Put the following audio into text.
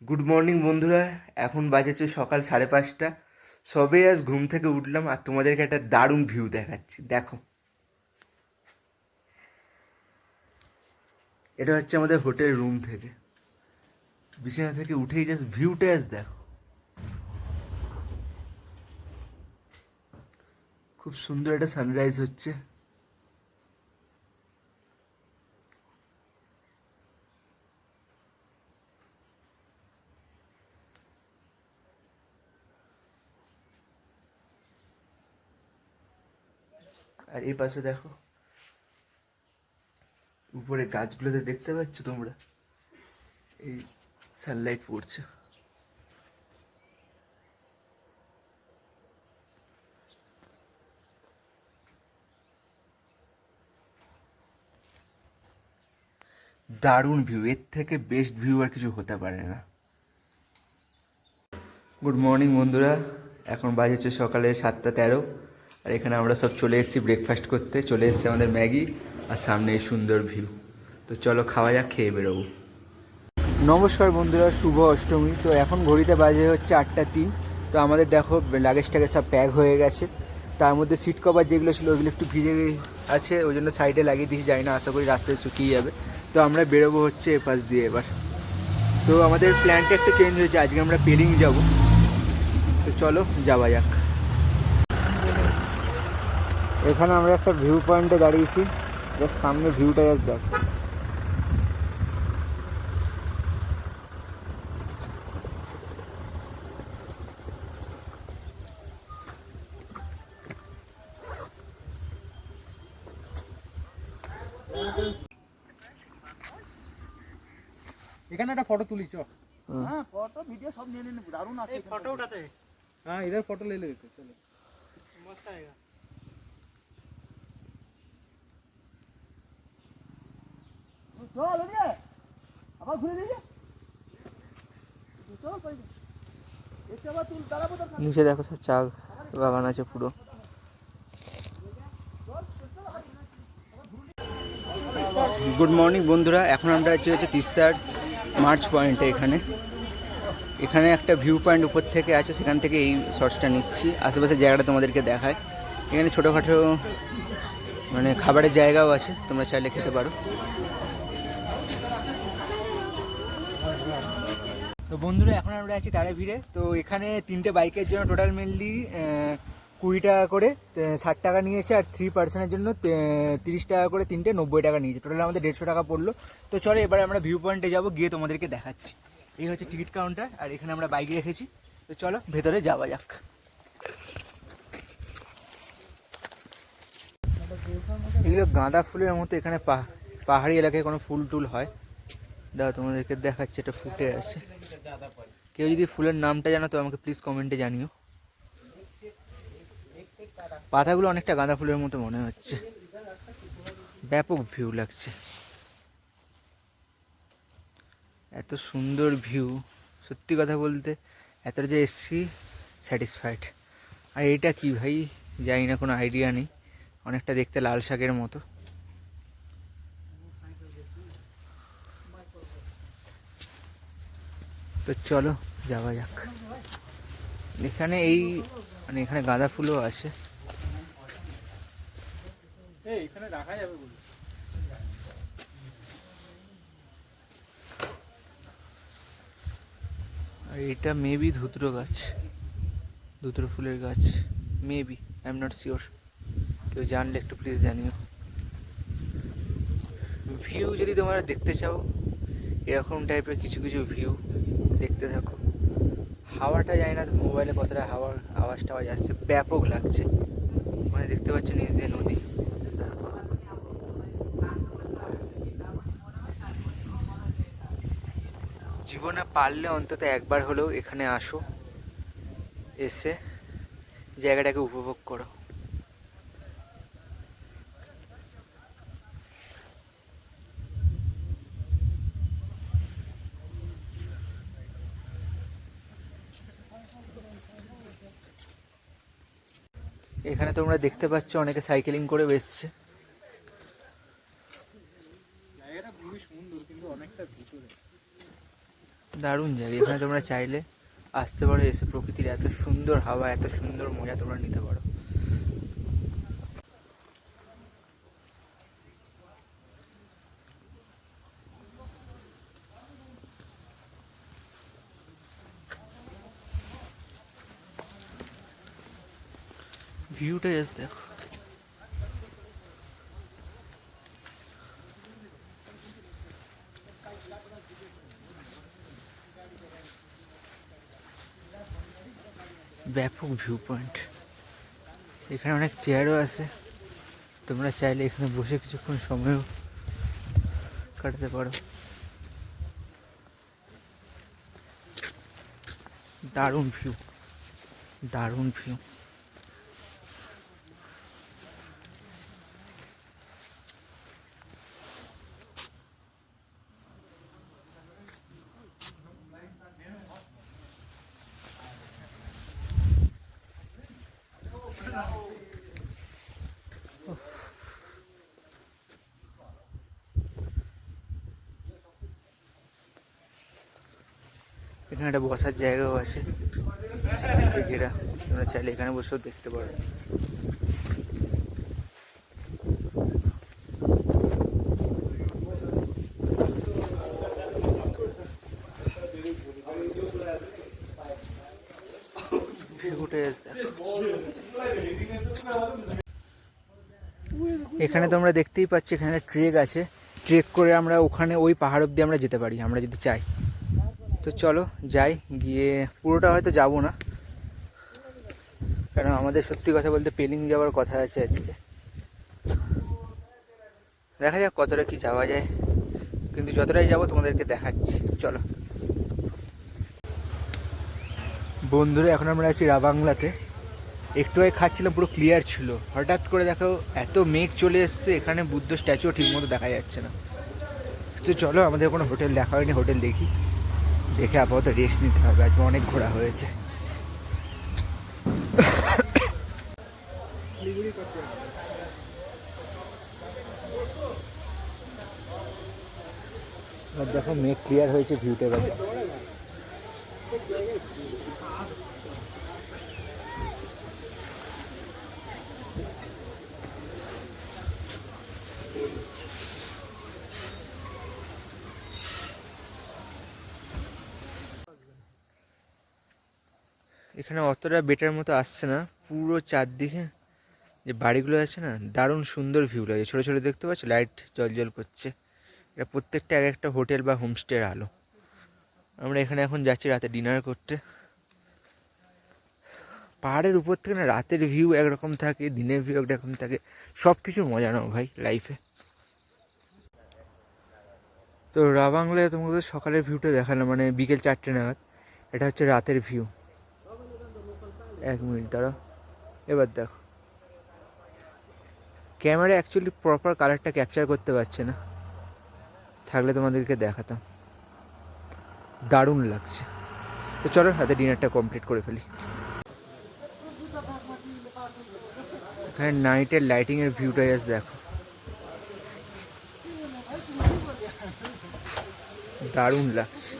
Good morning বন্ধুরা। এখন বাজেছে সকাল 5:30। সবে আজ ঘুম থেকে উঠলাম আর তোমাদেরকে একটা দারুণ ভিউ দেখাচ্ছি। দেখো, এটা হচ্ছে আমাদের হোটেল রুম থেকে। বিছানা থেকে উঠেই জাস্ট ভিউটা দেখো, খুব সুন্দর একটা সানরাইজ হচ্ছে। আর এই পাশে দেখো, উপরে গাছগুলোতে দেখতে পাচ্ছ তোমরা, এই সানলাইট পড়ছে। দারুণ ভিউ, এর থেকে বেস্ট ভিউ আর কিছু হতে পারে না। গুড মর্নিং বন্ধুরা, এখন বাজেছে সকালে 7:13। আর এখানে আমরা সব চলে এসেছি ব্রেকফাস্ট করতে। চলে এসেছি আমাদের ম্যাগি আর সামনে এই সুন্দর ভিউ। তো চলো খাওয়া যাক, খেয়ে বেরোবো। নমস্কার বন্ধুরা, শুভ অষ্টমী। তো এখন ঘড়িতে বাজে হচ্ছে 8:03। তো আমাদের দেখো লাগেজটাকে সব প্যাক হয়ে গেছে। তার মধ্যে সিট কভার যেগুলো ছিল ওইগুলো একটু ভিজে আছে, ওই জন্য সাইডে লাগিয়ে দিয়েছি। যাই না, আশা করি রাস্তায় শুকিয়ে যাবে। তো আমরা বেরোবো হচ্ছে এ পাশ দিয়ে এবার। তো আমাদের প্ল্যানটা একটু চেঞ্জ হয়েছে, আজকে আমরা পেলিং যাব। তো চলো যাওয়া যাক। এখানে আমরা একটা ভিউ পয়েন্টে দাঁড়িয়েছি, জাস্ট সামনে ভিউটা জাস্ট দেখ। এখানে একটা ফটো তুলিছ। হ্যাঁ, ফটো ভিডিও সব নিয়ে নিন, দারুণ আছে ফটো उठाते। हाँ, इधर फोटो ले लेते, चलो मस्त आएगा। চল ওদিকে আবার ঘুরে দিয়েছে। চল কই এসে আবার তুই দাঁড়াবো তো। নিচে দেখো সব চা বাগান আছে পুরো। গুড মর্নিং বন্ধুরা, এখন আমরা হচ্ছে তিস্তার মার্চ পয়েন্টে। এখানে একটা ভিউ পয়েন্ট উপর থেকে আছে, সেখান থেকে এই শর্টসটা নিচ্ছি। আশেপাশে জায়গাটা তোমাদেরকে দেখায়। এখানে ছোটোখাটো মানে খাবারের জায়গাও আছে, তোমরা চাইলে খেতে পারো। তো বন্ধুরা, এখন আমরা আছি তারে ভিড়ে। তো এখানে 3টে বাইকের জন্য টোটাল মেনলি 20 টাকা করে, 60 টাকা নিয়েছে। আর 3 পার্সনের জন্য 30 টাকা করে, 3টে 90 টাকা নিয়েছে। টোটাল আমাদের 150 টাকা পড়লো। তো চলো এবার আমরা ভিউ পয়েন্টে যাবো, গিয়ে তোমাদেরকে দেখাচ্ছি। এই হচ্ছে টিকিট কাউন্টার, আর এখানে আমরা বাইক রেখেছি। তো চলো ভেতরে যাওয়া যাক। এগুলো গাঁদা ফুলের মতো। এখানে পাহাড়ি এলাকায় কোনো ফুল টুল হয়। দাদা তোমাদেরকে দেখাচ্ছে, এটা ফুটে আছে। কেউ যদি ফুলের নামটা জানো তো আমাকে প্লিজ কমেন্টে জানিও। পাতাগুলো অনেকটা গাঁদা ফুলের মতো মনে হচ্ছে। ব্যাপক ভিউ লাগছে, এত সুন্দর ভিউ। সত্যি কথা বলতে এতটা যে এসছি, স্যাটিসফাইড। আর এটা কি ভাই জানি না, কোনো আইডিয়া নেই। অনেকটা দেখতে লাল শাকের মতো। তো চলো যাওয়া যাক। এখানে এখানে গাঁদা ফুলও আছে। এখানে রাখা যাবে বলে। আর এটা মেবি ধুতরো গাছ, ধুতরো ফুলের গাছ maybe, I am not sure. কেউ জানলে একটু প্লিজ জানিও। ভিউ যদি তোমরা দেখতে চাও, এরকম টাইপের কিছু কিছু ভিউ দেখতে থাকো। হাওয়াটা যায় না মোবাইলে কতটা হাওয়ার আওয়াজ টাওয়াজ আসছে, ব্যাপক লাগছে। মানে দেখতে পাচ্ছ নিচ দিয়ে নদী। জীবনে পারলে অন্তত একবার হলেও এখানে আসো, এসে জায়গাটাকে উপভোগ করো। এখানে তোমরা দেখতে পাচ্ছ অনেকে সাইকেলিং করে এসছে। জায়গাটা খুবই সুন্দর, কিন্তু অনেকটা ভিতরে। দারুণ জায়গা, এখানে তোমরা চাইলে আসতে পারো, এসে প্রকৃতির এত সুন্দর হাওয়া, এত সুন্দর মজা তোমরা নিতে পারো। ভিউটা জাস্ট দেখো। ব্যাপক ভিউ পয়েন্ট, এখানে অনেক চেয়ারও আছে, তোমরা চাইলে এখানে বসে কিছুক্ষণ সময়ও কাটাতে পারো। দারুণ ভিউ, দারুণ ভিউ। এখানে একটা বসার জায়গাও আছে ঘেরা, তোমরা চাইলে এখানে বসেও দেখতে পারো। এখানে তোমরা দেখতেই পাচ্ছ, এখানে ট্রেক আছে, ট্রেক করে আমরা ওখানে ওই পাহাড় অব্দি আমরা যেতে পারি আমরা যদি চাই। তো চলো যাই, গিয়ে পুরোটা হয়তো যাবো না, কারণ আমাদের সত্যি কথা বলতে পেলিং যাওয়ার কথা আছে আজকে। দেখা যাক কতটা কি যাওয়া যায়, কিন্তু যতটাই যাবো তোমাদেরকে দেখাচ্ছি। চলো বন্ধুরা, এখন আমরা আছি রাবাংলাতে। একটু আগে খাচ্ছিলাম, পুরো ক্লিয়ার ছিল, হঠাৎ করে দেখো এত মেঘ চলে এসছে, এখানে বুদ্ধ স্ট্যাচুও ঠিক মতো দেখা যাচ্ছে না। তো চলো, আমাদের কোনো হোটেল দেখা হয়নি, হোটেল দেখি, দেখে আপাতত রেস্ট নিতে হবে, আজকে অনেক ঘোরা হয়েছে। দেখো মেঘ ক্লিয়ার হয়েছে, ভিউটা দেখো। এখানে অতটা বেটার মতো আসছে না, পুরো চারদিকে যে বাড়িগুলো আছে না, দারুণ সুন্দর ভিউ লাগে, ছোটো ছোটো দেখতে পাচ্ছ, লাইট জল জল করছে, এটা প্রত্যেকটা এক একটা হোটেল বা হোমস্টের আলো। আমরা এখানে এখন যাচ্ছি রাতে ডিনার করতে। পাহাড়ের উপর থেকে না রাতের ভিউ একরকম থাকে, দিনের ভিউ একরকম থাকে, সব কিছু মজা নাও ভাই লাইফে। তো রাবাংলায় তোমাদের সকালের ভিউটা দেখালাম, মানে বিকেল 4টে নাগাদ। এটা হচ্ছে রাতের ভিউ। 1 মিনিট দাঁড়াও, এবার দেখো। ক্যামেরা অ্যাকচুয়ালি প্রপার কালারটা ক্যাপচার করতে পারছে না, থাকলে তোমাদেরকে দেখাতাম। দারুণ লাগছে। তো চলো রাতে ডিনারটা কমপ্লিট করে ফেলি। এখানে নাইটের লাইটিংয়ের ভিউটা জাস্ট দেখো, দারুণ লাগছে।